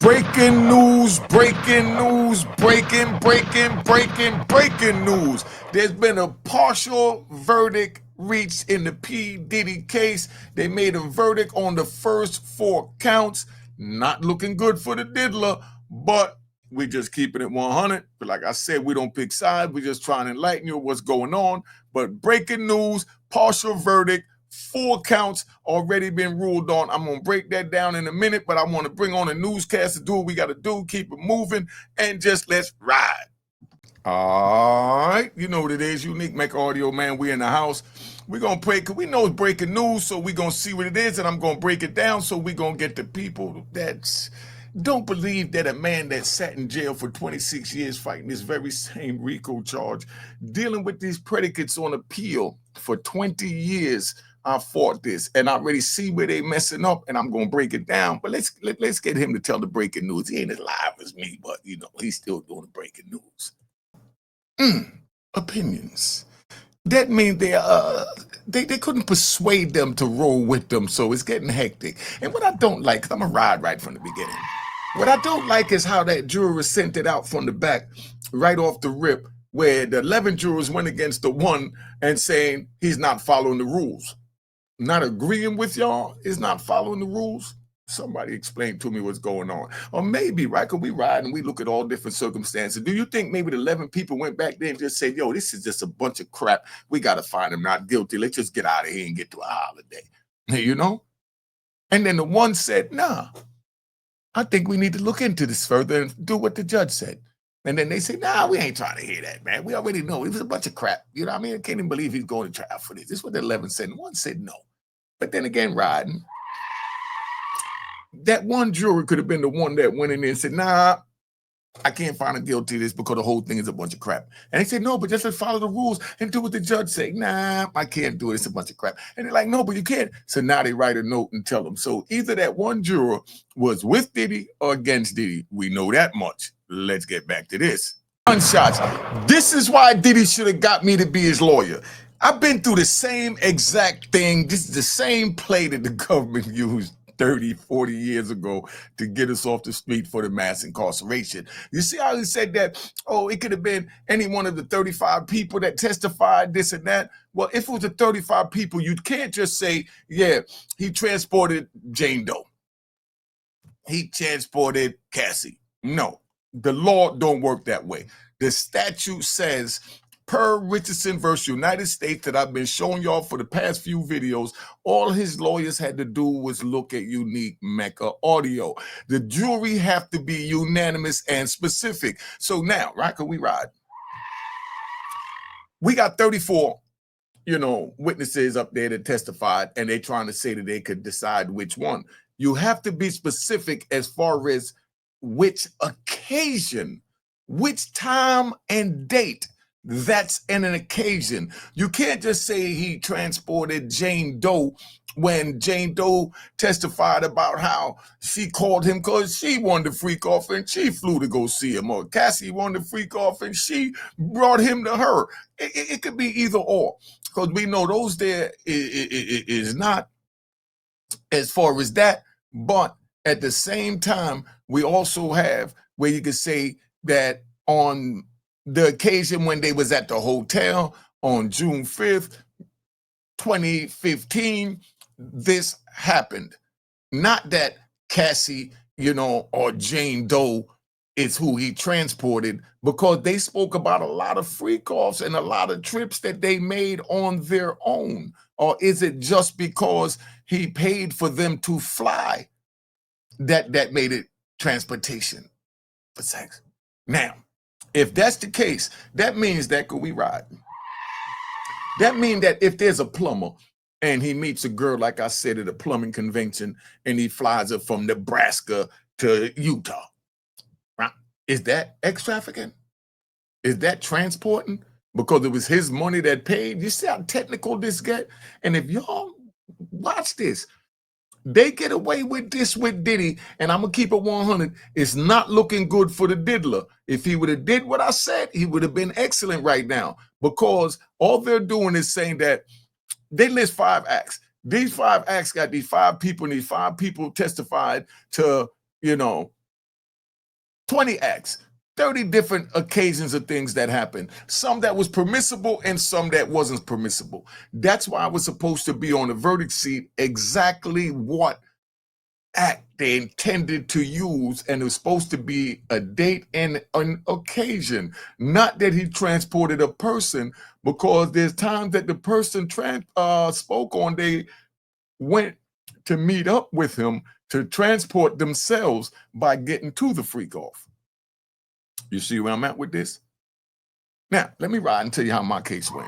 Breaking news, breaking news, breaking news. There's been a partial verdict reached in the P. Diddy case. They made a verdict on the first 4 counts. Not looking good for the diddler, but we just keeping it 100. But like I said, we don't pick sides. We just trying to enlighten you what's going on. But breaking news, partial verdict, 4 counts already been ruled on. I'm going to break that down in a minute, but I want to bring on a newscast to do what we got to do, keep it moving, and just let's ride. All right. You know what it is. Unique Mecca Audio, man. We in the house. We're going to pray because we know it's breaking news, so we're going to see what it is, and I'm going to break it down so we're going to get the people that don't believe that a man that sat in jail for 26 years fighting this very same RICO charge, dealing with these predicates on appeal for 20 years, I fought this, and I already see where they messing up, and I'm gonna break it down. But let's get him to tell the breaking news. He ain't as live as me, but you know he's still doing the breaking news. Opinions. That means they couldn't persuade them to roll with them, so it's getting hectic. And what I don't like, because I'm a ride right from the beginning. What I don't like is how that juror sent it out from the back, right off the rip, where the 11 jurors went against the 1 and saying he's not following the rules. Not agreeing with y'all is not following the rules. Somebody explain to me what's going on. Or maybe, right, because we ride and we look at all different circumstances. Do you think maybe the 11 people went back there and just said, yo, this is just a bunch of crap. We got to find him not guilty. Let's just get out of here and get to a holiday. You know? And then the 1 said, nah, I think we need to look into this further and do what the judge said. And then they say, nah, we ain't trying to hear that, man. We already know it was a bunch of crap. You know what I mean? I can't even believe he's going to trial for this. This is what the 11 said. And 1 said no. But then again, riding, that 1 juror could have been the one that went in there and said, nah, I can't find him guilty of this because the whole thing is a bunch of crap. And they said, no, but just let's follow the rules and do what the judge said. Nah, I can't do it. It's a bunch of crap. And they're like, no, but you can't. So now they write a note and tell them. So either that 1 juror was with Diddy or against Diddy. We know that much. Let's get back to this. Gunshots. This is why Diddy should have got me to be his lawyer. I've been through the same exact thing. This is the same play that the government used 30, 40 years ago to get us off the street for the mass incarceration. You see how he said that, oh, it could have been any one of the 35 people that testified this and that. Well, if it was the 35 people, you can't just say, yeah, he transported Jane Doe. He transported Cassie. No, the law don't work that way. The statute says, per Richardson versus United States that I've been showing y'all for the past few videos, all his lawyers had to do was look at Unique Mecca Audio. The jury have to be unanimous and specific. So now, right, can we ride? We got 34, witnesses up there that testified, and they're trying to say that they could decide which one. You have to be specific as far as which occasion, which time and date. That's an occasion. You can't just say he transported Jane Doe when Jane Doe testified about how she called him because she wanted to freak off and she flew to go see him, or Cassie wanted to freak off and she brought him to her. It could be either or, because we know those there is not as far as that. But at the same time, we also have where you could say that on the occasion when they was at the hotel on June 5th, 2015, this happened. Not that Cassie, or Jane Doe is who he transported, because they spoke about a lot of freak-offs and a lot of trips that they made on their own. Or is it just because he paid for them to fly that made it transportation for sex? Now, if that's the case, that means that could we ride? That means that if there's a plumber and he meets a girl, like I said, at a plumbing convention, and he flies her from Nebraska to Utah, right? Is that ex-trafficking? Is that transporting? Because it was his money that paid? You see how technical this get? And if y'all watch this, they get away with this with Diddy, and I'm going to keep it 100. It's not looking good for the diddler. If he would have did what I said, he would have been excellent right now, because all they're doing is saying that they list 5 acts. These 5 acts got these 5 people, and these 5 people testified to, 20 acts, 30 different occasions of things that happened. Some that was permissible and some that wasn't permissible. That's why I was supposed to be on the verdict seat exactly what act they intended to use, and it was supposed to be a date and an occasion, not that he transported a person, because there's times that the person spoke on, they went to meet up with him to transport themselves by getting to the freak off. You see where I'm at with this? Now, let me ride and tell you how my case went.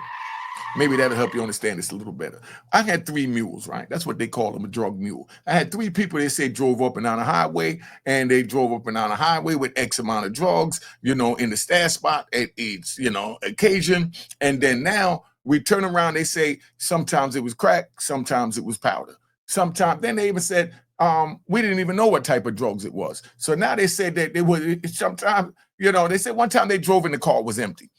Maybe that'll help you understand this a little better. I had 3 mules, right? That's what they call them, a drug mule. I had 3 people, they say, drove up and down the highway, and they drove up and down the highway with X amount of drugs, in the stash spot at each, occasion. And then now we turn around, they say sometimes it was crack, sometimes it was powder. Sometimes, then they even said, we didn't even know what type of drugs it was. So now they said that they would sometimes, they said one time they drove and the car was empty.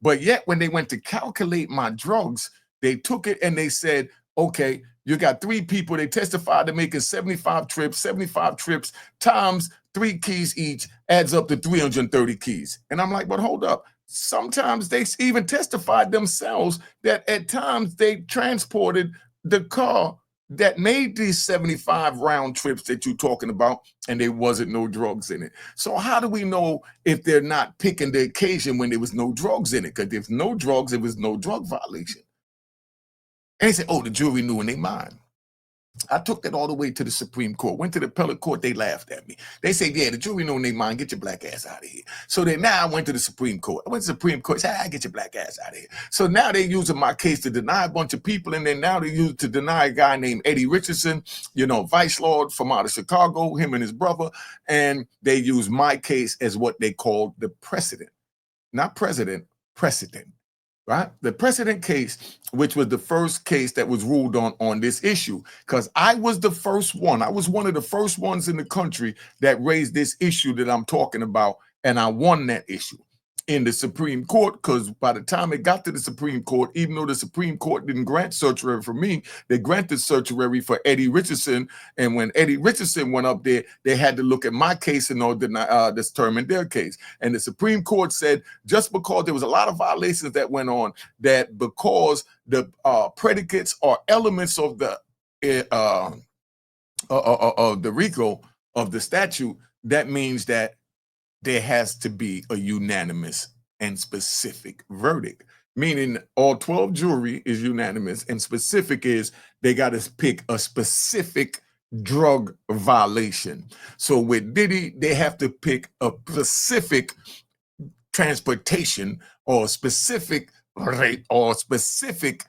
But yet when they went to calculate my drugs, they took it and they said, okay, you got 3 people. They testified to making 75 trips times 3 keys each adds up to 330 keys. And I'm like, but hold up. Sometimes they even testified themselves that at times they transported the car that made these 75 round trips that you're talking about, and there wasn't no drugs in it. So how do we know if they're not picking the occasion when there was no drugs in it? Because if no drugs, it was no drug violation. And they said, oh, the jury knew in their mind. I took that all the way to the Supreme Court, went to the appellate court, they laughed at me. They said, yeah, the jury knew in their mind, get your black ass out of here. So then now I went to the Supreme Court. I went to the Supreme Court, said, get your black ass out of here. So now they're using my case to deny a bunch of people, and then now they use it to deny a guy named Eddie Richardson, vice lord from out of Chicago, him and his brother, and they use my case as what they called the precedent. Not president, precedent. Right? The precedent case, which was the first case that was ruled on this issue, because I was the first one. I was one of the first ones in the country that raised this issue that I'm talking about, and I won that issue in the Supreme Court, because by the time it got to the Supreme Court, even though the Supreme Court didn't grant certiorari for me, they granted certiorari for Eddie Richardson. And when Eddie Richardson went up there, they had to look at my case in order to determine their case. And the Supreme Court said, just because there was a lot of violations that went on, that because the predicates or elements of the RICO, of the statute, that means that there has to be a unanimous and specific verdict, meaning all 12 jury is unanimous, and specific is they got to pick a specific drug violation. So with Diddy, they have to pick a specific transportation or specific rate or specific,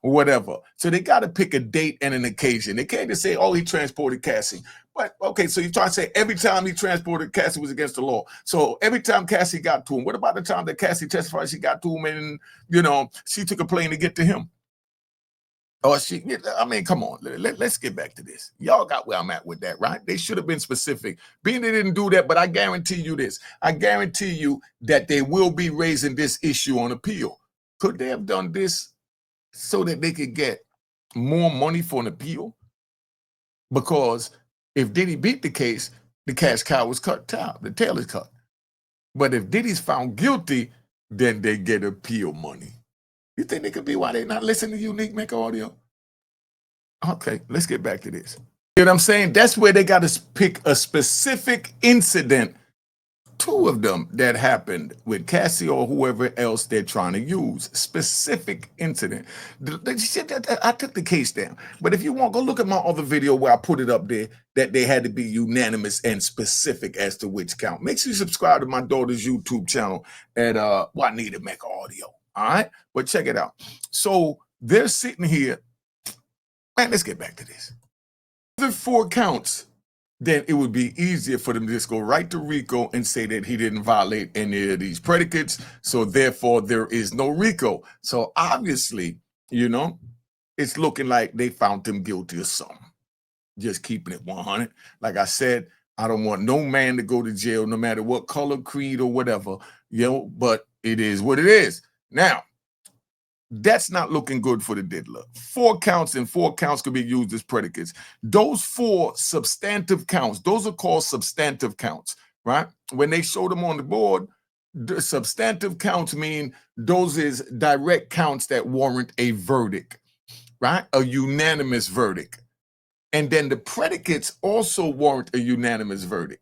whatever. So they got to pick a date and an occasion. They can't just say, oh, he transported Cassie. But okay, so you're trying to say every time he transported Cassie was against the law. So every time Cassie got to him, what about the time that Cassie testified she got to him and, she took a plane to get to him? Or come on, let's get back to this. Y'all got where I'm at with that, right? They should have been specific. Being they didn't do that, but I guarantee you this. I guarantee you that they will be raising this issue on appeal. Could they have done this so that they could get more money for an appeal? Because if Diddy beat the case, the cash cow was cut down, the tail is cut. But if Diddy's found guilty, then they get appeal money. You think they could be why they're not listening to Unique Mecca Audio? Okay, let's get back to this. You know what I'm saying? That's where they got to pick a specific incident, 2 of them that happened with Cassie or whoever else they're trying to use. Specific incident. I took the case down. But if you want, go look at my other video where I put it up there that they had to be unanimous and specific as to which count. Make sure you subscribe to my daughter's YouTube channel at Unique Mecca Audio. All right, but check it out. So they're sitting here, man, let's get back to this. The 4 counts, then it would be easier for them to just go right to RICO and say that he didn't violate any of these predicates. So therefore there is no RICO. So obviously, it's looking like they found him guilty of something. Just keeping it 100. Like I said, I don't want no man to go to jail, no matter what color, creed, or whatever, but it is what it is. Now, That's not looking good for the diddler. 4 counts and 4 counts could be used as predicates. Those 4 substantive counts, those are called substantive counts, right? When they show them on the board, the substantive counts mean those is direct counts that warrant a verdict, right? A unanimous verdict. And then the predicates also warrant a unanimous verdict.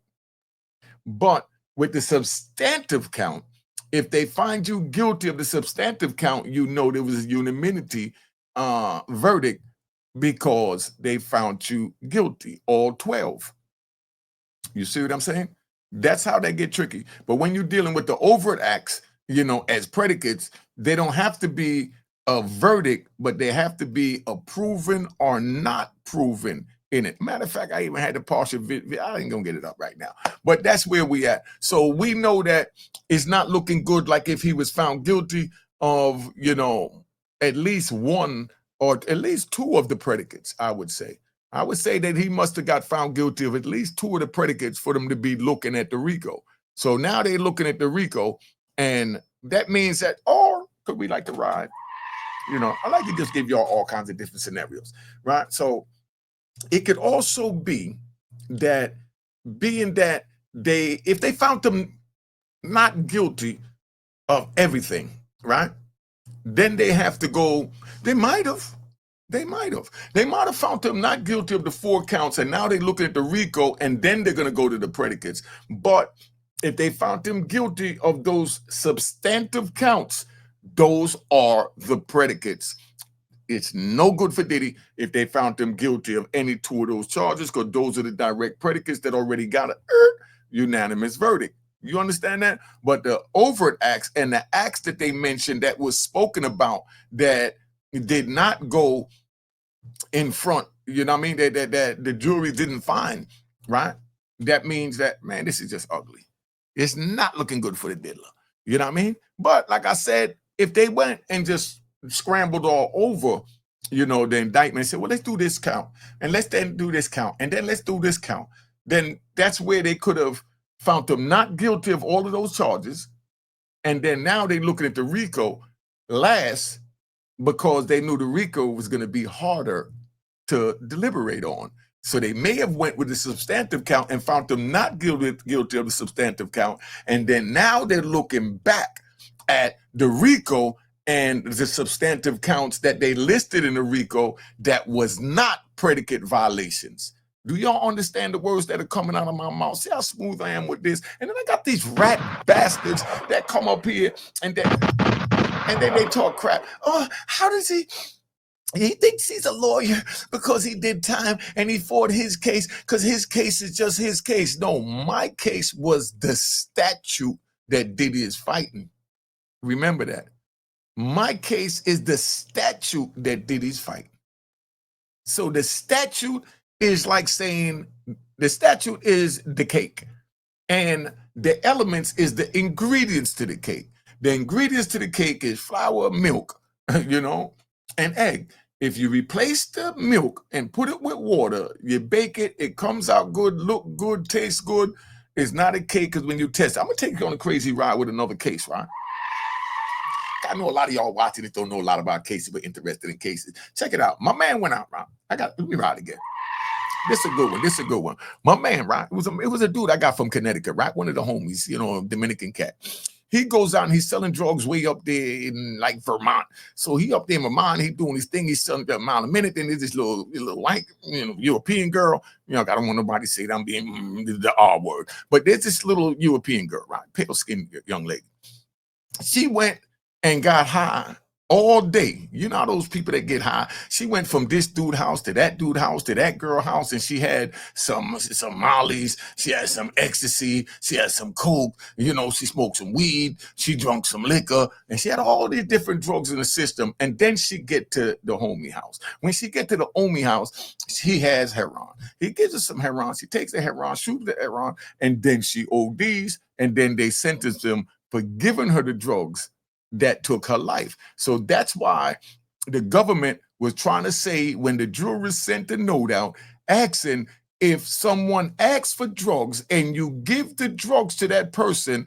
But with the substantive count, if they find you guilty of the substantive count, you know there was a unanimity verdict because they found you guilty, all 12. You see what I'm saying? That's how they get tricky. But when you're dealing with the overt acts, you know, as predicates, they don't have to be a verdict, but they have to be a proven or not proven in it. Matter of fact, I even had the partial video. I ain't gonna get it up right now, but that's where we at. So we know that it's not looking good. Like if he was found guilty of, you know, at least 1 or at least 2 of the predicates, I would say that he must have got found guilty of at least 2 of the predicates for them to be looking at the RICO. So now they're looking at the RICO, and that means that, or could we like to ride? You know, I like to just give y'all all kinds of different scenarios, right? So it could also be that being that if they found them not guilty of everything, right? Then they have to go, they might have found them not guilty of the 4 counts, and now they're looking at the RICO, and then they're going to go to the predicates. But if they found them guilty of those substantive counts, those are the predicates. It's no good for Diddy if they found them guilty of any 2 of those charges, because those are the direct predicates that already got a unanimous verdict. You understand that? But the overt acts and the acts that they mentioned that was spoken about that did not go in front, you know what I mean, that the jury didn't find, right? That means that, man, this is just ugly. It's not looking good for the diddler. You know what I mean? But like I said, if they went and just scrambled all over, you know, the indictment and said, well, let's do this count, and let's then do this count, and then let's do this count, then that's where they could have found them not guilty of all of those charges. And then now they're looking at the RICO last because they knew the RICO was going to be harder to deliberate on. So they may have went with the substantive count and found them not guilty of the substantive count. And then now they're looking back at the RICO and the substantive counts that they listed in the RICO that was not predicate violations. Do y'all understand the words that are coming out of my mouth? See how smooth I am with this? And then I got these rat bastards that come up here and then they talk crap. Oh, how does he thinks he's a lawyer because he did time and he fought his case because his case is just his case. No, my case was the statute that Diddy is fighting. Remember that. My case is the statute that Diddy's fighting. So the statute is like saying the statute is the cake, and the elements is the ingredients to the cake. The ingredients to the cake is flour, milk, you know, and egg. If you replace the milk and put it with water, you bake it, it comes out good, look good, tastes good. It's not a cake because when you test it, I'm going to take you on a crazy ride with another case, right? I know a lot of y'all watching this don't know a lot about cases, but interested in cases. Check it out. My man went out, right? Let me ride again. This is a good one. My man, right? It was a dude I got from Connecticut, right? One of the homies, you know, Dominican cat. He goes out and he's selling drugs way up there in like Vermont. So he up there in Vermont, he doing his thing. He's selling a mile a minute. Then there's this little white, you know, European girl. You know, I don't want nobody to say that I'm being the R word. But there's this little European girl, right? Pale skinned young lady. She went and got high all day. You know those people that get high. She went from this dude house to that dude house to that girl house, and she had some mollies, she had some ecstasy, she had some coke, you know, she smoked some weed, she drank some liquor, and she had all these different drugs in the system. And then she get to the homie house. When she get to the homie house, he has heroin. He gives her some heroin. She takes the heroin, shoots the heroin, and then she ODs, and then they sentence them for giving her the drugs that took her life. So that's why the government was trying to say, when the jurors sent the note out asking if someone asks for drugs and you give the drugs to that person,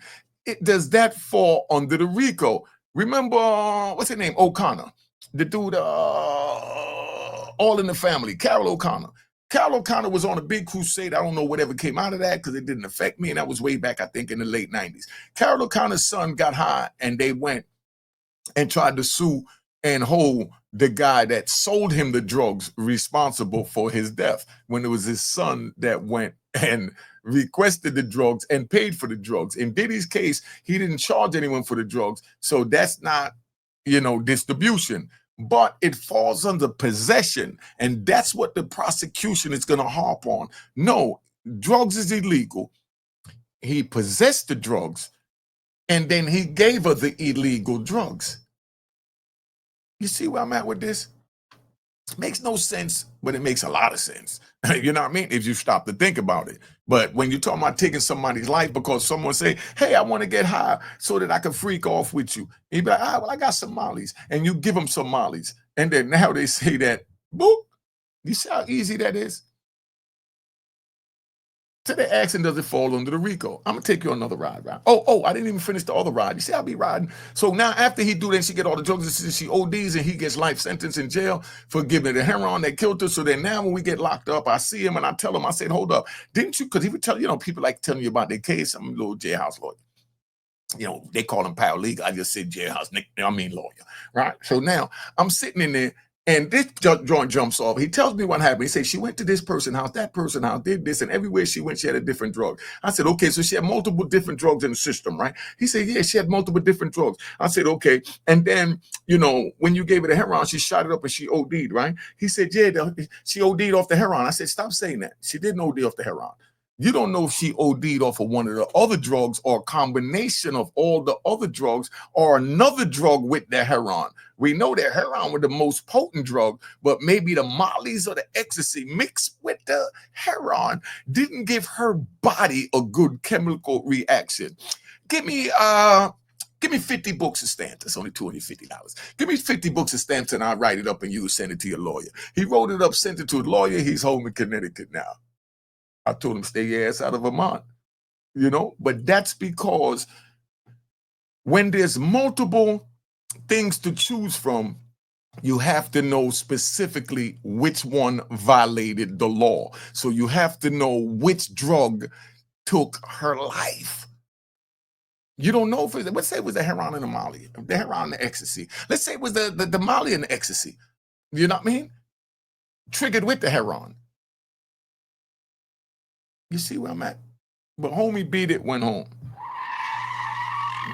does that fall under the RICO? Remember, what's his name? O'Connor. The dude, All in the Family, Carol O'Connor. Carol O'Connor was on a big crusade. I don't know whatever came out of that because it didn't affect me. And that was way back, I think, in the late 90s. Carol O'Connor's son got high and they went and tried to sue and hold the guy that sold him the drugs responsible for his death, when it was his son that went and requested the drugs and paid for the drugs. In Diddy's case, he didn't charge anyone for the drugs, so that's not, distribution, but it falls under possession, and that's what the prosecution is going to harp on. No, drugs is illegal. He possessed the drugs, and then he gave her the illegal drugs. You see where I'm at with this? It makes no sense, but it makes a lot of sense. You know what I mean? If you stop to think about it. But when you're talking about taking somebody's life because someone say, hey, I want to get high so that I can freak off with you. And you be like, well, I got some mollies. And you give them some mollies. And then now they say that, boop. You see how easy that is? So they're asking, does it fall under the RICO? I'm gonna take you on another ride, right? Oh, I didn't even finish the other ride. You see, I'll be riding. So now after he do that, she get all the drugs, and she ODs, and he gets life sentence in jail for giving the heroin that killed her. So then now when we get locked up, I see him and I tell him, I said, hold up, didn't you? Because he would tell, people like telling you about their case. I'm a little jailhouse lawyer. They call him paralegal. I just said jailhouse, lawyer, right? So now I'm sitting in there, and this joint jumps off. He tells me what happened. He says she went to this person's house, that person's house, did this, and everywhere she went, she had a different drug. I said, okay, so she had multiple different drugs in the system, right? He said, yeah, she had multiple different drugs. I said, okay. And then, when you gave her the heroin, she shot it up and she OD'd, right? He said, yeah, she OD'd off the heroin. I said, stop saying that. She didn't OD off the heroin. You don't know if she OD'd off of one of the other drugs or a combination of all the other drugs or another drug with the heroin. We know that heroin was the most potent drug, but maybe the mollies or the ecstasy mixed with the heroin didn't give her body a good chemical reaction. Give me 50 books of stamps. It's only $250. Give me 50 books of stamps and I'll write it up and you send it to your lawyer. He wrote it up, sent it to a lawyer. He's home in Connecticut now. I told him, stay your ass out of Vermont, but that's because when there's multiple things to choose from, you have to know specifically which one violated the law. So you have to know which drug took her life. You don't know if let's say it was the heroin and the molly, the heroin and the ecstasy. Let's say it was the molly and the ecstasy. You know what I mean? Triggered with the heroin. You see where I'm at? But homie beat it, went home.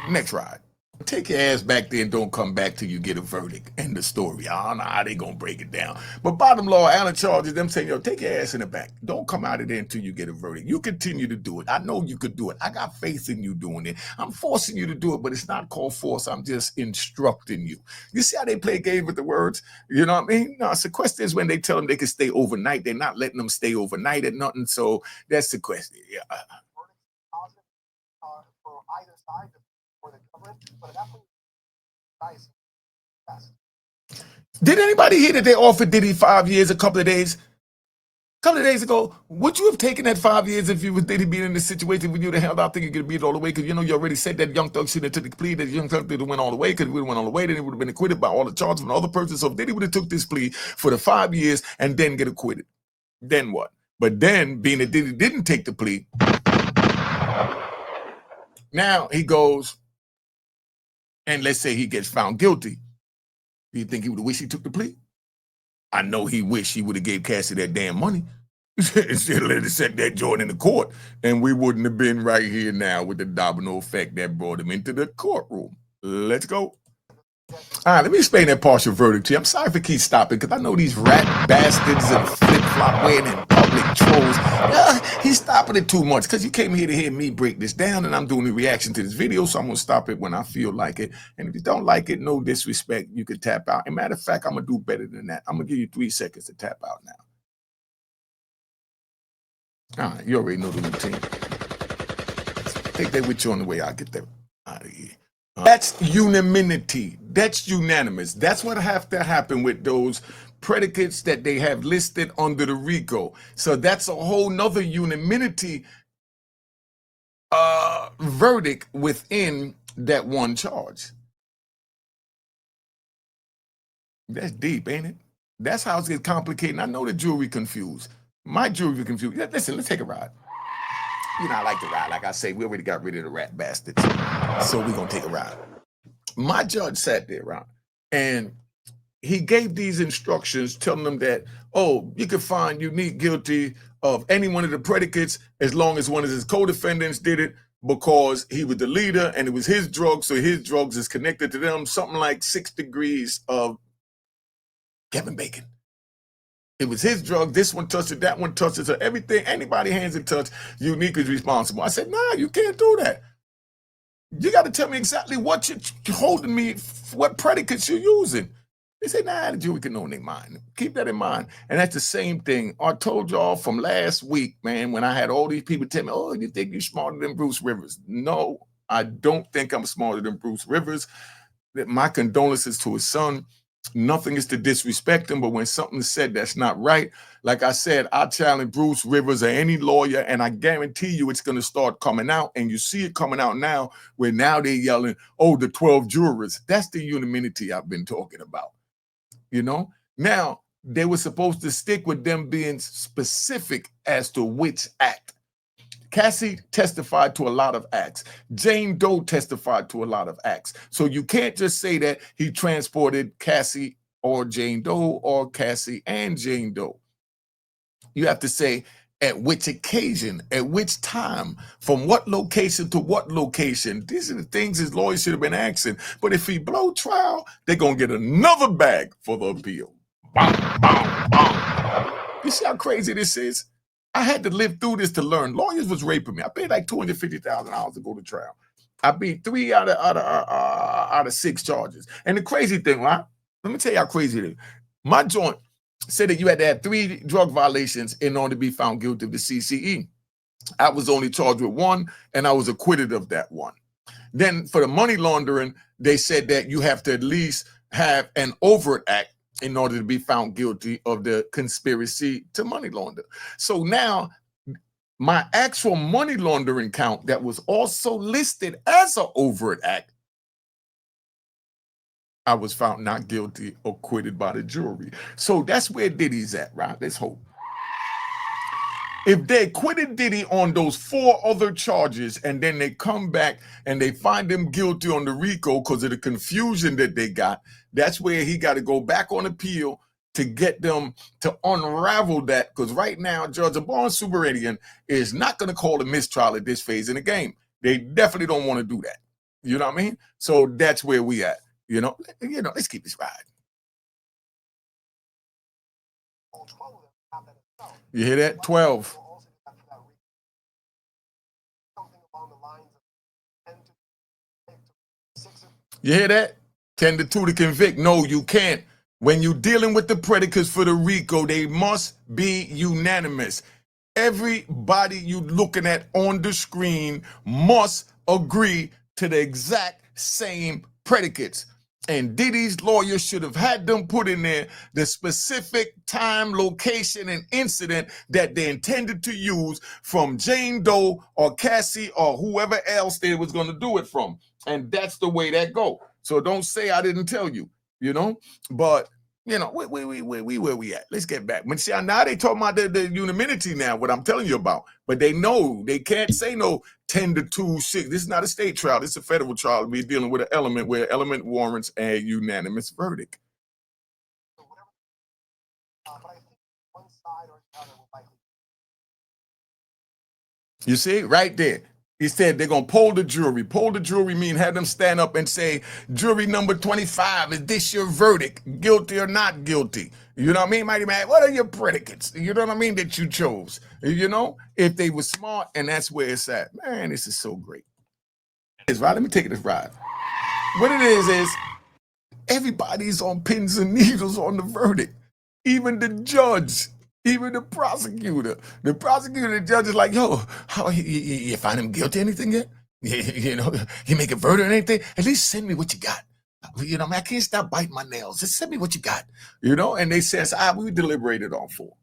Next ride. Take your ass back there and don't come back till you get a verdict. End the story. I don't know how they gonna break it down. But bottom line, Allen charges them saying, take your ass in the back. Don't come out of there until you get a verdict. You continue to do it. I know you could do it. I got faith in you doing it. I'm forcing you to do it, but it's not called force. I'm just instructing you. You see how they play game with the words? You know what I mean? No, sequester is when they tell them they can stay overnight. They're not letting them stay overnight at nothing. So that's sequester. Yeah. For either side. Did anybody hear that they offered Diddy 5 years a couple of days ago? Would you have taken that 5 years if you was Diddy being in this situation when you'd have held out thinking you could beat it all the way? Because you already said that Young Thug should have took the plea, that Young Thug didn't went all the way, because if we went all the way, then he would have been acquitted by all the charges from the other person. So if Diddy would have took this plea for the 5 years and then get acquitted, then what? But then, being that Diddy didn't take the plea, now he goes, and let's say he gets found guilty. Do you think he would have wished he took the plea? I know he wished he would have gave Cassie that damn money. Instead of letting set that joint in the court. And we wouldn't have been right here now with the domino effect that brought him into the courtroom. Let's go. All right, let me explain that partial verdict to you. I'm sorry if I keep stopping, because I know these rat bastards and flip-flop wearing and public trolls. He's stopping it too much, because you came here to hear me break this down, and I'm doing a reaction to this video, so I'm going to stop it when I feel like it. And if you don't like it, no disrespect, you can tap out. And matter of fact, I'm going to do better than that. I'm going to give you 3 seconds to tap out now. All right, you already know the routine. Take that with you on the way. I'll get that out of here. That's unanimity. That's unanimous. That's what have to happen with those predicates that they have listed under the RICO. So that's a whole nother unanimity verdict within that one charge. That's deep, ain't it? That's how it gets complicated. And I know the jury confused. My jury confused. Listen, let's take a ride. You know, I like to ride. Like I say, we already got rid of the rat bastards. So we're going to take a ride. My judge sat there, right? And he gave these instructions telling them that, oh, you can find Unique guilty of any one of the predicates as long as one of his co-defendants did it, because he was the leader and it was his drugs, so his drugs is connected to them. Something like 6 degrees of Kevin Bacon. It was his drug. This one touched it, that one touched it. So everything, anybody hands it touch, Unique is responsible. I said, nah, you can't do that. You got to tell me exactly what you're holding me, what predicates you're using. They say, nah, the jury can know in their mind. Keep that in mind. And that's the same thing. I told y'all from last week, man, when I had all these people tell me, oh, you think you're smarter than Bruce Rivers? No, I don't think I'm smarter than Bruce Rivers. My condolences to his son. Nothing is to disrespect him, but when something is said that's not right, like I said, I challenge Bruce Rivers or any lawyer, and I guarantee you it's going to start coming out, and you see it coming out now, where now they're yelling, oh, the 12 jurors. That's the unanimity I've been talking about. You know, now they were supposed to stick with them being specific as to which act. Cassie testified to a lot of acts. Jane Doe testified to a lot of acts. So you can't just say that he transported Cassie or Jane Doe or Cassie and Jane Doe. You have to say at which occasion, at which time, from what location to what location. These are the things his lawyers should have been asking. But if he blow trial, they're going to get another bag for the appeal. Bam, bam, bam. You see how crazy this is? I had to live through this to learn. Lawyers was raping me. I paid like $250,000 to go to trial. I beat 3 out of 6 charges. And the crazy thing, right? Let me tell you how crazy it is. My joint said that you had to have 3 drug violations in order to be found guilty of the CCE. I was only charged with 1, and I was acquitted of that 1. Then for the money laundering, they said that you have to at least have an overt act in order to be found guilty of the conspiracy to money launder. So now my actual money laundering count that was also listed as an overt act, I was found not guilty or acquitted by the jury. So that's where Diddy's at, right? Let's hope. If they acquitted Diddy on those 4 other charges and then they come back and they find him guilty on the RICO because of the confusion that they got, that's where he got to go back on appeal to get them to unravel that. Because right now, Judge Abarn Subramanian is not going to call a mistrial at this phase in the game. They definitely don't want to do that. You know what I mean? So that's where we at. You know, let's keep this ride. You hear that? 12. You hear that? 10-2 to convict. No, you can't. When you're dealing with the predicates for the RICO, they must be unanimous. Everybody you looking at on the screen must agree to the exact same predicates. And Diddy's lawyer should have had them put in there the specific time, location, and incident that they intended to use from Jane Doe or Cassie or whoever else they was going to do it from. And that's the way that go. So don't say I didn't tell you, but we where we at. Let's get back. But see, now they talking about the unanimity now, what I'm telling you about. But they know they can't say no 10-2, 6. This is not a state trial. This is a federal trial. We're dealing with an element where element warrants a unanimous verdict. You see, right there. He said they're going to poll the jury. Poll the jury mean have them stand up and say, jury number 25, is this your verdict? Guilty or not guilty? You know what I mean, Mighty Man? What are your predicates? You know what I mean, that you chose? If they were smart, and that's where it's at. Man, this is so great. It's right. Let me take this ride. What it is everybody's on pins and needles on the verdict. Even the judge. Even the prosecutor. The judge is like, yo, how you find him guilty of anything yet? You make a verdict or anything? At least send me what you got. Man, I can't stop biting my nails. Just send me what you got. And they says, we deliberated on 4.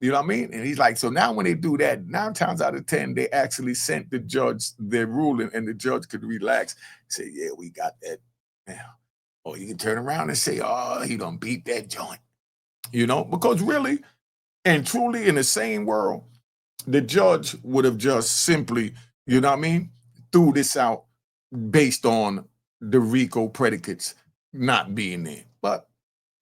You know what I mean? And he's like, so now when they do that, 9 times out of 10, they actually sent the judge their ruling and the judge could relax. Say, yeah, we got that. Now, Or you can turn around and say, oh, he done beat that joint. You know, because really and truly in the same world, the judge would have just simply, you know what I mean, threw this out based on the RICO predicates not being there. But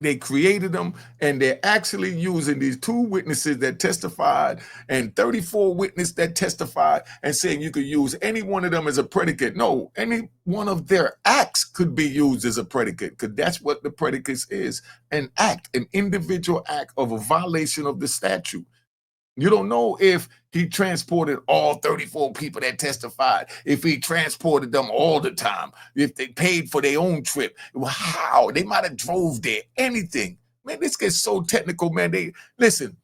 they created them, and they're actually using these 2 witnesses that testified and 34 witnesses that testified and saying you could use any one of them as a predicate. No, any one of their acts could be used as a predicate, because that's what the predicates is, an act, an individual act of a violation of the statute. You don't know if he transported all 34 people that testified, if he transported them all the time, if they paid for their own trip, how they might have drove there, anything. Man, this gets so technical, man. Listen,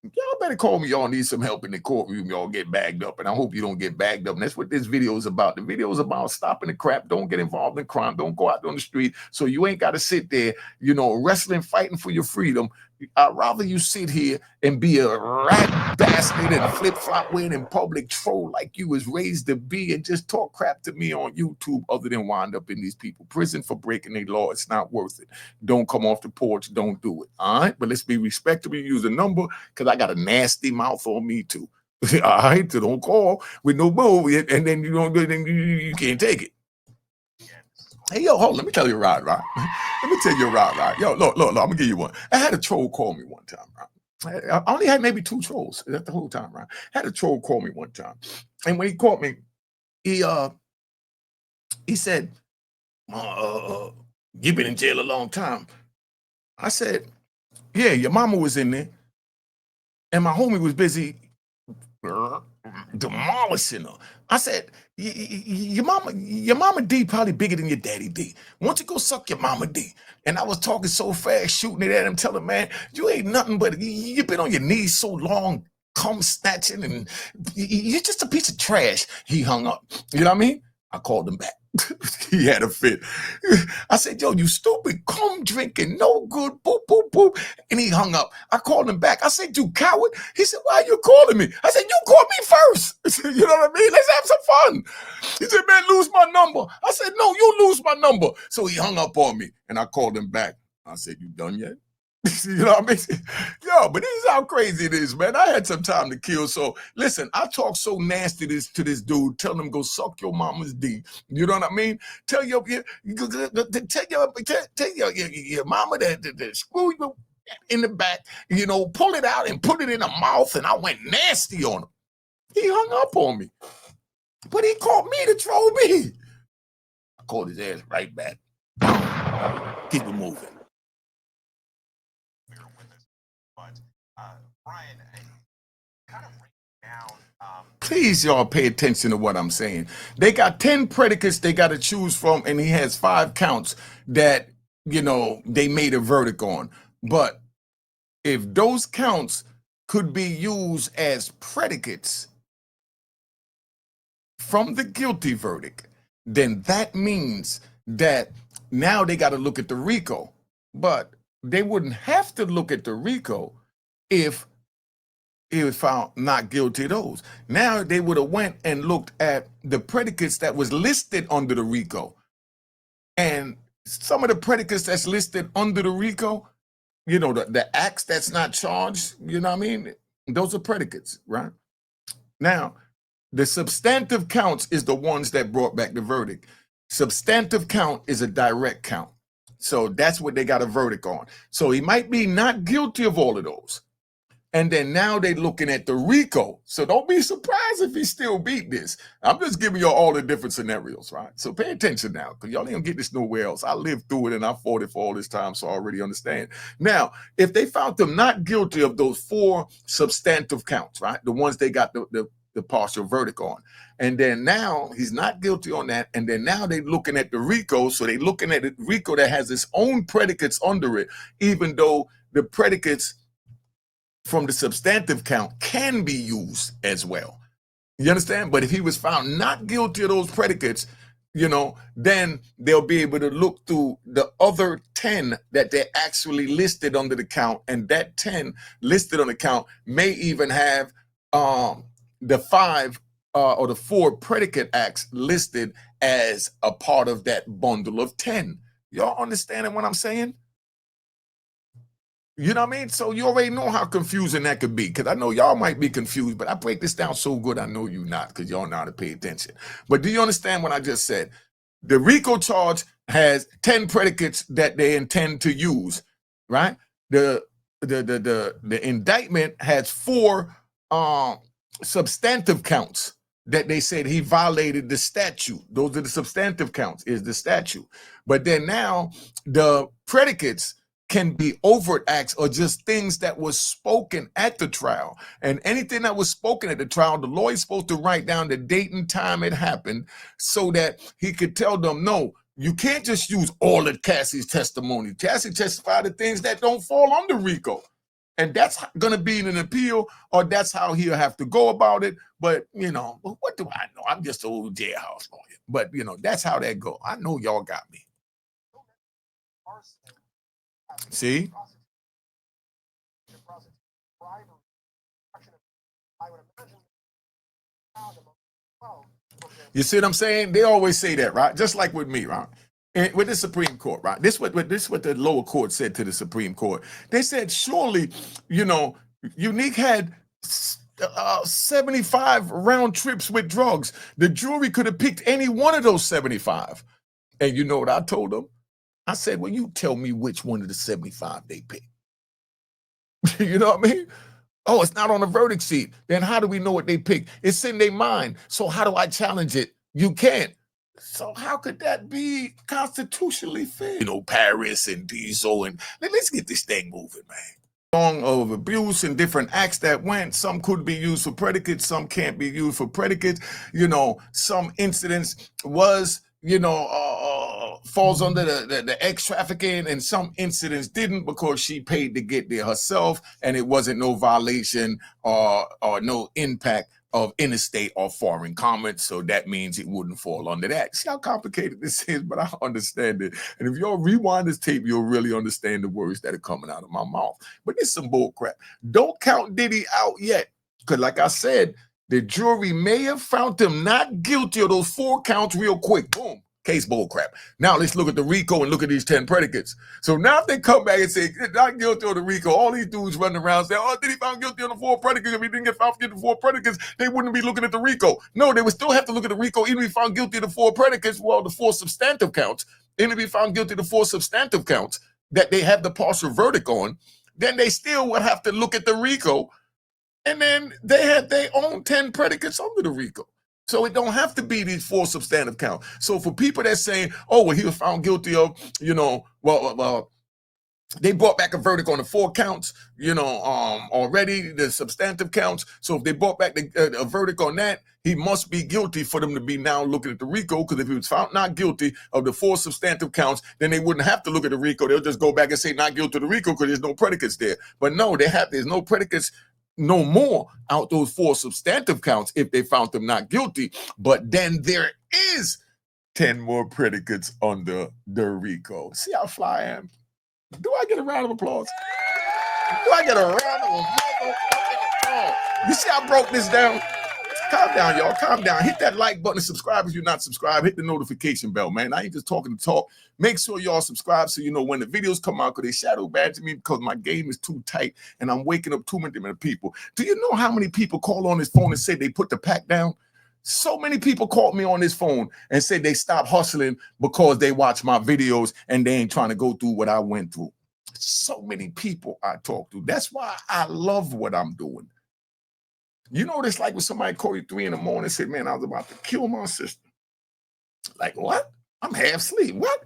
y'all better call me. Y'all need some help in the courtroom. Y'all get bagged up, and I hope you don't get bagged up. And that's what this video is about. The video is about stopping the crap. Don't get involved in crime. Don't go out on the street. So you ain't got to sit there, you know, wrestling, fighting for your freedom. I'd rather you sit here and be a rat bastard and flip-flop wearing in public troll like you was raised to be, and just talk crap to me on YouTube, other than wind up in these people prison for breaking their law. It's not worth it. Don't come off the porch. Don't do it. All right? But let's be respectable. Use a number, because I got a nasty mouth on me too. All right? So don't call with no bull, and then you can't take it. Hey, yo, hold on. Let me tell you a ride. Let me tell you a ride. Yo, look, I'm going to give you one. I had a troll call me one time, right? I only had maybe 2 trolls the whole time, right? I had a troll call me one time. And when he called me, he said, you've been in jail a long time. I said, yeah, your mama was in there, and my homie was busy demolishing her. I said, your mama D probably bigger than your daddy D. Why don't you go suck your mama D? And I was talking so fast, shooting it at him, telling him, man, you ain't nothing but, you've been on your knees so long, cum snatching, and you're just a piece of trash. He hung up. You know what I mean? I called him back. He had a fit. I said, yo, you stupid, cum drinking, no good, boop, boop, boop. And he hung up. I called him back. I said, you coward. He said, why are you calling me? I said, you called me first. You know what I mean? Let's have some fun. He said, man, lose my number. I said, no, you lose my number. So he hung up on me, and I called him back. I said, you done yet? You know what I mean? Yo, but this is how crazy it is, man. I had some time to kill. So listen, I talk so nasty to this dude, tell him go suck your mama's D. You know what I mean? Tell your mama that screw you in the back, you know, pull it out and put it in the mouth. And I went nasty on him. He hung up on me, but he called me to troll me. I called his ass right back. Keep it moving. Brian, kind of down. Please, y'all, pay attention to what I'm saying. They got 10 predicates they got to choose from, and he has 5 counts that, you know, they made a verdict on. But if those counts could be used as predicates from the guilty verdict, then that means that now they got to look at the RICO. But they wouldn't have to look at the RICO if he was found not guilty of those. Now they would have went and looked at the predicates that was listed under the RICO. And some of the predicates that's listed under the RICO, you know, the acts that's not charged, you know what I mean? Those are predicates, right? Now, the substantive counts is the ones that brought back the verdict. Substantive count is a direct count. So that's what they got a verdict on. So he might be not guilty of all of those. And then now they're looking at the RICO. So don't be surprised if he still beat this. I'm just giving you all the different scenarios, right? So pay attention now, because y'all ain't gonna get this nowhere else. I lived through it and I fought it for all this time, so I already understand. Now, if they found them not guilty of those 4 substantive counts, right? The ones they got the partial verdict on. And then now he's not guilty on that. And then now they're looking at the RICO. So they're looking at the RICO that has its own predicates under it, even though the predicates from the substantive count can be used as well. You understand? But if he was found not guilty of those predicates, you know, then they'll be able to look through the other 10 that they actually listed under the count. And that 10 listed on the count may even have the 5 or the 4 predicate acts listed as a part of that bundle of 10. Y'all understanding what I'm saying? You know what I mean? So you already know how confusing that could be, because I know y'all might be confused, but I break this down so good I know you not, because y'all know how to pay attention. But do you understand what I just said? The RICO charge has 10 predicates that they intend to use, right? The indictment has 4 substantive counts that they said he violated the statute. Those are the substantive counts, is the statute. But then now the predicates can be overt acts or just things that was spoken at the trial. And anything that was spoken at the trial, the lawyer's supposed to write down the date and time it happened so that he could tell them, no, you can't just use all of Cassie's testimony. Cassie testified to things that don't fall under RICO. And that's going to be in an appeal, or that's how he'll have to go about it. But, you know, what do I know? I'm just an old jailhouse lawyer. But, you know, that's how that go. I know y'all got me. See? You see what I'm saying? They always say that, right? Just like with me, right? And with the Supreme Court, right? This what the lower court said to the Supreme Court. They said, surely, you know, Unique had 75 round trips with drugs. The jury could have picked any one of those 75. And you know what I told them? I said, well, you tell me which one of the 75 they picked. You know what I mean? Oh, it's not on the verdict sheet. Then how do we know what they picked? It's in their mind. So how do I challenge it? You can't. So how could that be constitutionally fair? You know, Paris and Diesel, and let's get this thing moving, man. Long of abuse and different acts that went. Some could be used for predicates, some can't be used for predicates. You know, some incidents was, you know, falls under the ex-trafficking, and some incidents didn't because she paid to get there herself, and it wasn't no violation or no impact of interstate or foreign commerce, so that means it wouldn't fall under that. See how complicated this is, but I understand it. And if y'all rewind this tape, you'll really understand the words that are coming out of my mouth. But it's some bull crap. Don't count Diddy out yet, because like I said, the jury may have found him not guilty of those 4 counts real quick. Boom. Case bull crap. Now let's look at the RICO and look at these 10 predicates. So now if they come back and say, not guilty of the RICO, all these dudes running around saying, oh, did he found guilty of the 4 predicates? If he didn't get found guilty of the 4 predicates, they wouldn't be looking at the RICO. No, they would still have to look at the RICO even if he found guilty of the 4 predicates, well, the 4 substantive counts. Even if he found guilty of the 4 substantive counts that they have the partial verdict on, then they still would have to look at the RICO. And then they had their own 10 predicates under the RICO. So it don't have to be these 4 substantive counts. So for people that saying, oh, well, he was found guilty of, you know, well, they brought back a verdict on the 4 counts, you know, already, the substantive counts. So if they brought back a verdict on that, he must be guilty for them to be now looking at the RICO, because if he was found not guilty of the 4 substantive counts, then they wouldn't have to look at the RICO. They'll just go back and say not guilty of the RICO because there's no predicates there. But no, there's no predicates no more out those 4 substantive counts if they found them not guilty. But then there is 10 more predicates under the RICO. See how fly I am? Do I get a round of applause? Do I get a round of applause? You see how I broke this down? Calm down, y'all. Calm down. Hit that like button and subscribe if you're not subscribed. Hit the notification bell, man. I ain't just talking to talk. Make sure y'all subscribe so you know when the videos come out, because they shadow badge me because my game is too tight and I'm waking up too many people. Do you know how many people call on this phone and say they put the pack down? So many people called me on this phone and said they stopped hustling because they watch my videos and they ain't trying to go through what I went through. So many people I talk to. That's why I love what I'm doing. You know what it's like when somebody call you 3 in the morning and say, man, I was about to kill my sister. Like, what? I'm half asleep. What?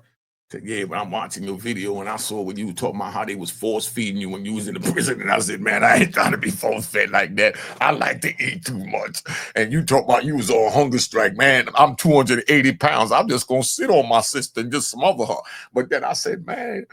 Said, yeah, but I'm watching your video and I saw when you were talking about how they was force feeding you when you was in the prison. And I said, man, I ain't trying to be force fed like that. I like to eat too much. And you talk about you was on hunger strike. Man, I'm 280 pounds. I'm just going to sit on my sister and just smother her. But then I said, man,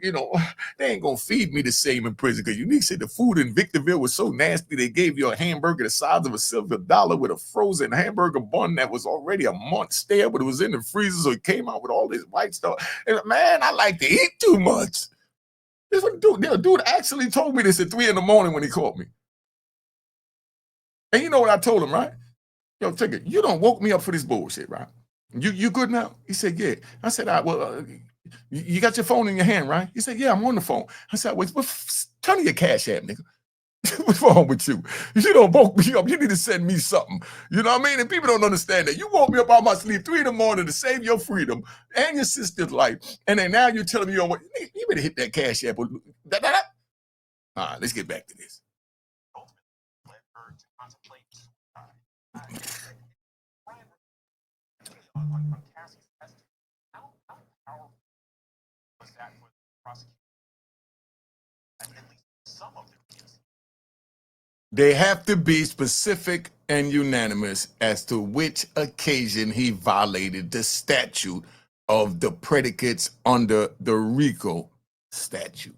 you know, they ain't going to feed me the same in prison. Because Unique said the food in Victorville was so nasty, they gave you a hamburger the size of a silver dollar with a frozen hamburger bun that was already a month stale, but it was in the freezer, so it came out with all this white stuff. And man, I like to eat too much. This what the dude actually told me this at 3 in the morning when he called me. And you know what I told him, right? Yo, take it. You don't woke me up for this bullshit, right? You good now? He said, yeah. I said, all right, well, you got your phone in your hand, right? He said, yeah, I'm on the phone. I said, well, turn to your cash app, nigga. What's wrong with you? You don't woke me up. You need to send me something. You know what I mean? And people don't understand that. You woke me up out my sleep 3 in the morning to save your freedom and your sister's life. And then now you're telling me, you better hit that cash app. All right, let's get back to this. They have to be specific and unanimous as to which occasion he violated the statute of the predicates under the RICO statute.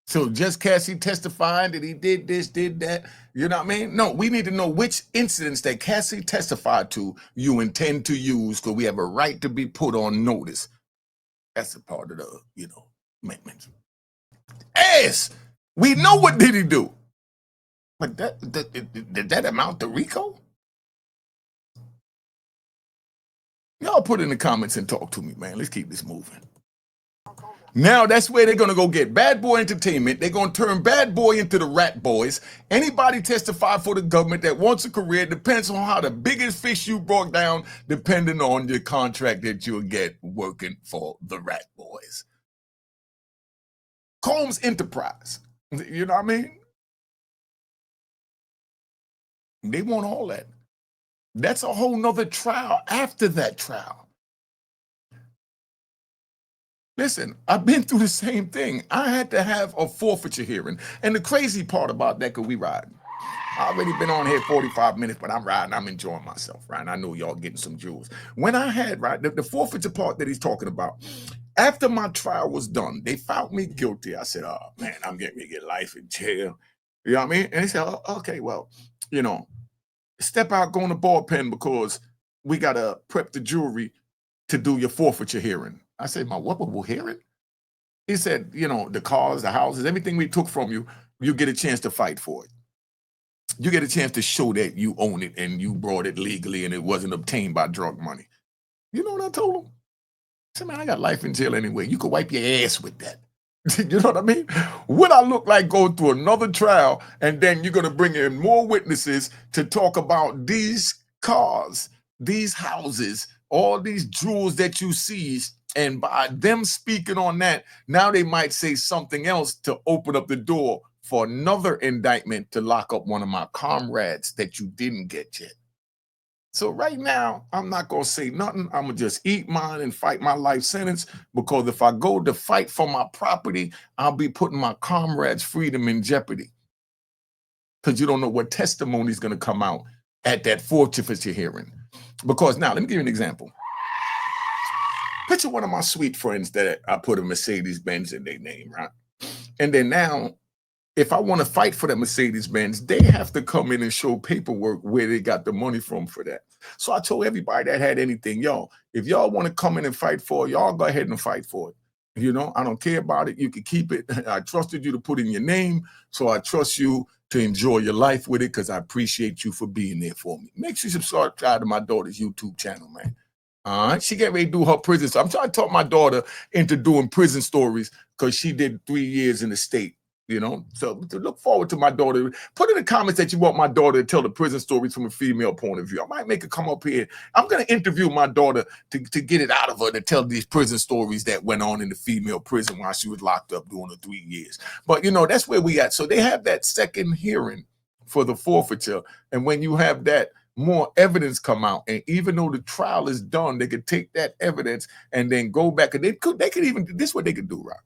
So just Cassie testifying that he did this, did that, you know what I mean? No, we need to know which incidents that Cassie testified to you intend to use, because we have a right to be put on notice. That's a part of the, amendments. Yes, we know what did he do. But did that amount to RICO? Y'all put in the comments and talk to me, man. Let's keep this moving. Now that's where they're going to go get Bad Boy Entertainment. They're going to turn Bad Boy into the Rat Boys. Anybody testify for the government that wants a career depends on how the biggest fish you brought down, depending on the contract that you'll get working for the Rat Boys. Combs Enterprise. You know what I mean? They want all that. That's a whole nother trial after that trial. Listen, I've been through the same thing. I had to have a forfeiture hearing. And the crazy part about that, because we riding. I've already been on here 45 minutes, but I'm riding. I'm enjoying myself, right? And I know y'all getting some jewels. When I had, right, the forfeiture part that he's talking about, after my trial was done, they found me guilty. I said, oh, man, I'm getting to get life in jail. You know what I mean? And they said, oh, okay, well, step out, go in the ballpen because we got to prep the jury to do your forfeiture hearing. I said, my what hearing? He said, the cars, the houses, everything we took from you, you get a chance to fight for it. You get a chance to show that you own it and you brought it legally and it wasn't obtained by drug money. You know what I told him? I said, man, I got life in jail anyway. You could wipe your ass with that. You know what I mean? What I look like going through another trial and then you're going to bring in more witnesses to talk about these cars, these houses, all these jewels that you seized, and by them speaking on that, now they might say something else to open up the door for another indictment to lock up one of my comrades that you didn't get yet. So right now, I'm not going to say nothing. I'm going to just eat mine and fight my life sentence, because if I go to fight for my property, I'll be putting my comrades' freedom in jeopardy, because you don't know what testimony is going to come out at that forfeiture hearing. Because now, let me give you an example. Picture one of my sweet friends that I put a Mercedes-Benz in their name, right? And then now, if I want to fight for that Mercedes-Benz, they have to come in and show paperwork where they got the money from for that. So I told everybody that had anything, if y'all want to come in and fight for it, y'all go ahead and fight for it. I don't care about it. You can keep it. I trusted you to put in your name, so I trust you to enjoy your life with it, because I appreciate you for being there for me. Make sure you subscribe to my daughter's YouTube channel, man. All right, she get ready to do her prison. So I'm trying to talk my daughter into doing prison stories, because she did 3 years in the state. So to look forward to my daughter. Put in the comments that you want my daughter to tell the prison stories from a female point of view. I might make her come up here. I'm going to interview my daughter to get it out of her to tell these prison stories that went on in the female prison while she was locked up doing her 3 years. But, that's where we at. So they have that second hearing for the forfeiture. And when you have that, more evidence come out. And even though the trial is done, they could take that evidence and then go back. And they could even, this is what they could do, right?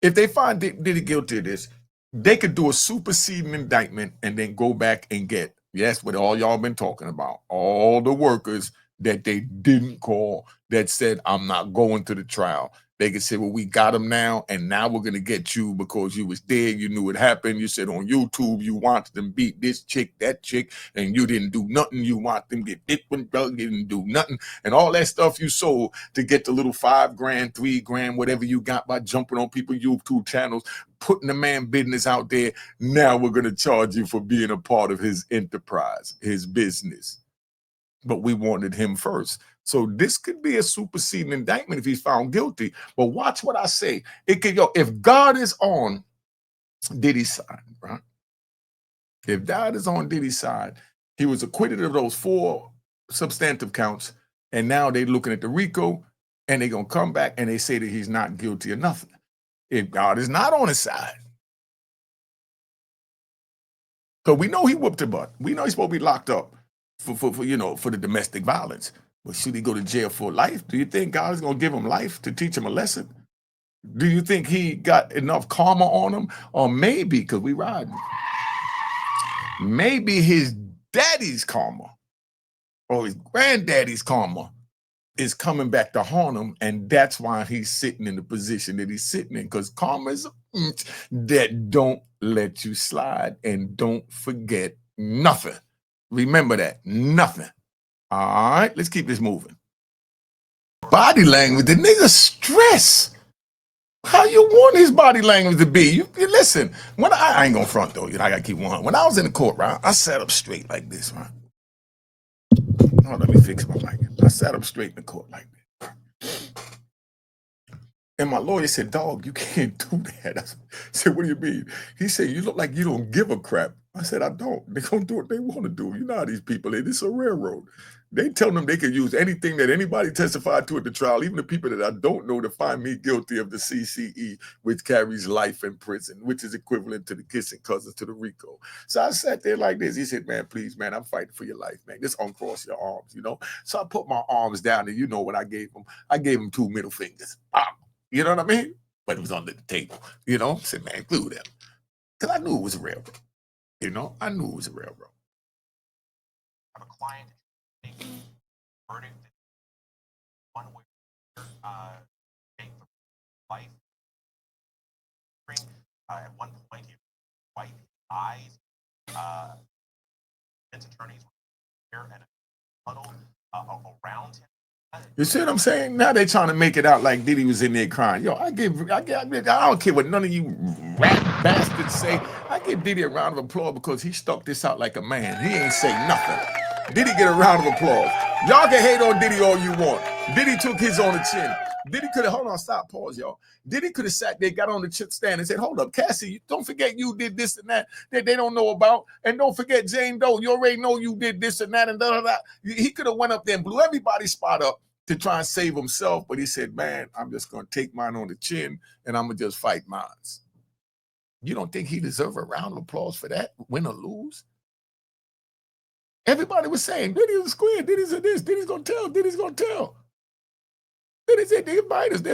If they find Diddy guilty of this, they could do a superseding indictment and then go back and get, yes, what all y'all been talking about, all the workers that they didn't call that said, I'm not going to the trial. They could say, well, we got them now, and now we're going to get you because you was there, you knew it happened, you said on YouTube you wanted them beat this chick, that chick, and you didn't do nothing. You want them get hit with drug, you didn't do nothing, and all that stuff you sold to get the little $5 grand, $3 grand, whatever you got by jumping on people's YouTube channels, putting the man business out there. Now we're going to charge you for being a part of his enterprise, his business. but we wanted him first. So this could be a superseding indictment if he's found guilty. But watch what I say. It could go if God is on Diddy's side, right? If God is on Diddy's side, he was acquitted of those 4 substantive counts, and now they're looking at the RICO, and they're gonna come back and they say that he's not guilty of nothing. If God is not on his side, so we know he whooped a butt. We know he's supposed to be locked up for the domestic violence. But should he go to jail for life? Do you think God is gonna give him life to teach him a lesson? Do you think he got enough karma on him? Or maybe, because we riding, maybe his daddy's karma or his granddaddy's karma is coming back to haunt him, and that's why he's sitting in the position that he's sitting in, because karma is that don't let you slide, and don't forget nothing. Remember that, nothing. All right, let's keep this moving. Body language, the nigga stress. How you want his body language to be? You listen, when I ain't gonna front though, I gotta keep one. When I was in the court, right, I sat up straight like this, right? Oh, let me fix my mic. I sat up straight in the court like that. And my lawyer said, dog, you can't do that. I said, what do you mean? He said, you look like you don't give a crap. I said, I don't. They're going to do what they want to do. You know how these people are. This is a railroad. They tell them they can use anything that anybody testified to at the trial, even the people that I don't know, to find me guilty of the CCE, which carries life in prison, which is equivalent to the kissing cousins to the RICO. So I sat there like this. He said, man, please, man, I'm fighting for your life, man. Just uncross your arms, So I put my arms down, and you know what I gave him? I gave him 2 middle fingers. You know what I mean? But it was under the table, I said, man, glue them. Because I knew it was a railroad. I knew it was a railroad. I have a client verdict one way take life. At one point, he white eyes. His attorneys were there and a huddle around him. You see what I'm saying? Now they're trying to make it out like Diddy was in there crying. Yo, I don't care what none of you rat bastards say. I give Diddy a round of applause because he stuck this out like a man. He ain't say nothing. Diddy get a round of applause. Y'all can hate on Diddy all you want. Diddy took his on the chin. Diddy could have, hold on, stop, pause, y'all. Diddy could have sat there, got on the stand and said, hold up, Cassie, don't forget you did this and that they don't know about. And don't forget Jane Doe, you already know you did this and that and da. He could have went up there and blew everybody's spot up to try and save himself. But he said, man, I'm just going to take mine on the chin and I'm going to just fight mine. You don't think he deserves a round of applause for that, win or lose? Everybody was saying, Diddy's a square, Diddy's a this, Diddy's going to tell, Diddy's going to tell. Diddy said, there's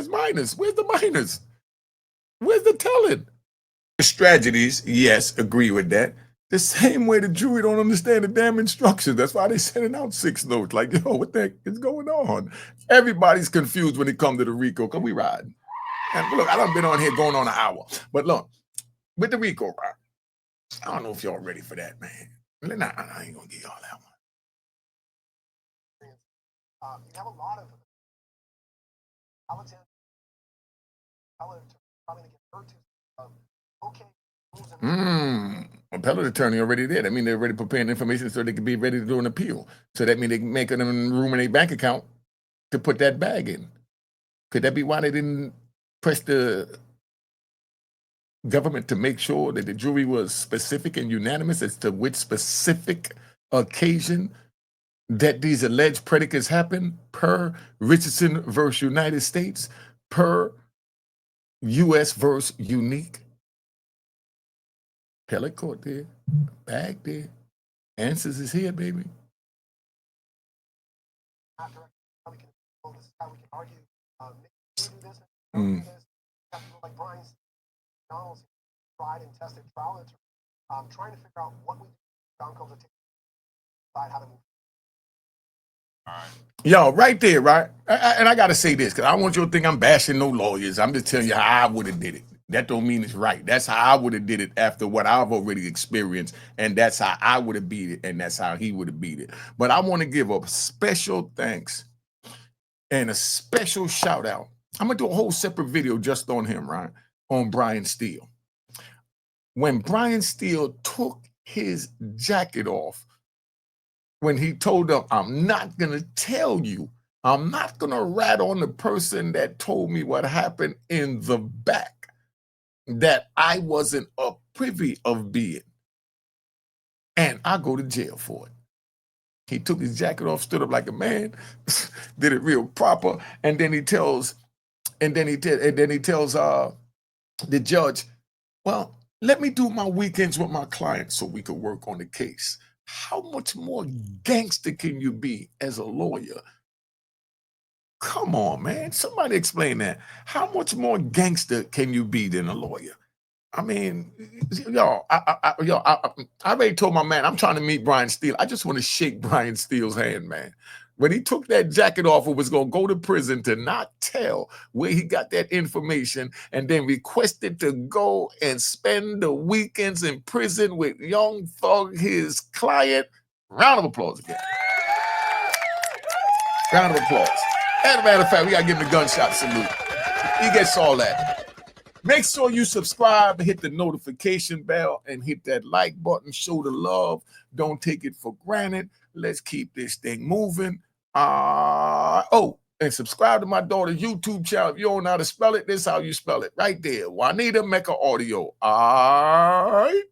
minors. Where's the minors? Where's the telling? There's tragedies, yes, agree with that. The same way the jury don't understand the damn instructions. That's why they sending out 6 notes. Like, yo, what the heck is going on? Everybody's confused when it comes to the RICO, because we riding. And look, I done been on here going on an hour. But look, with the RICO, right? I don't know if y'all ready for that, man. Nah, I ain't gonna give y'all that one. You have a lot of appellate probably to get hurt to appellate attorney already there. That means they're already preparing information so they can be ready to do an appeal. So that means they can make them room in their bank account to put that bag in. Could that be why they didn't press the government to make sure that the jury was specific and unanimous as to which specific occasion that these alleged predicates happen, per Richardson versus United States, per U.S. versus Unique? Appellate court there, bag there. Answers is here, baby. Like Brian Donald's tried and tested trial attorney, trying to figure out what we do to decide how to move. All right. Yo, right there, right? And I got to say this, because I don't want you to think I'm bashing no lawyers. I'm just telling you how I would have did it. That don't mean it's right. That's how I would have did it after what I've already experienced. And that's how I would have beat it. And that's how he would have beat it. But I want to give a special thanks and a special shout out. I'm going to do a whole separate video just on him, right? On Brian Steele. When Brian Steele took his jacket off when he told them, I'm not going to tell you. I'm not going to rat on the person that told me what happened in the back that I wasn't a privy of being. And I go to jail for it. He took his jacket off, stood up like a man, did it real proper, and then he tells the judge, well, let me do my weekends with my clients so we could work on the case. How much more gangster can you be as a lawyer? Come on, man. Somebody explain that. How much more gangster can you be than a lawyer? I mean, y'all, I already told my man, I'm trying to meet Brian Steele. I just want to shake Brian Steele's hand, man. When he took that jacket off and was going to go to prison to not tell where he got that information and then requested to go and spend the weekends in prison with Young Thug, his client. Round of applause again. Round of applause. As a matter of fact, we got to give him a gunshot salute. He gets all that. Make sure you subscribe, hit the notification bell, and hit that like button. Show the love. Don't take it for granted. Let's keep this thing moving. And subscribe to my daughter's YouTube channel. If you don't know how to spell it, this is how you spell it. Right there. Juanita Mecca Audio. All right.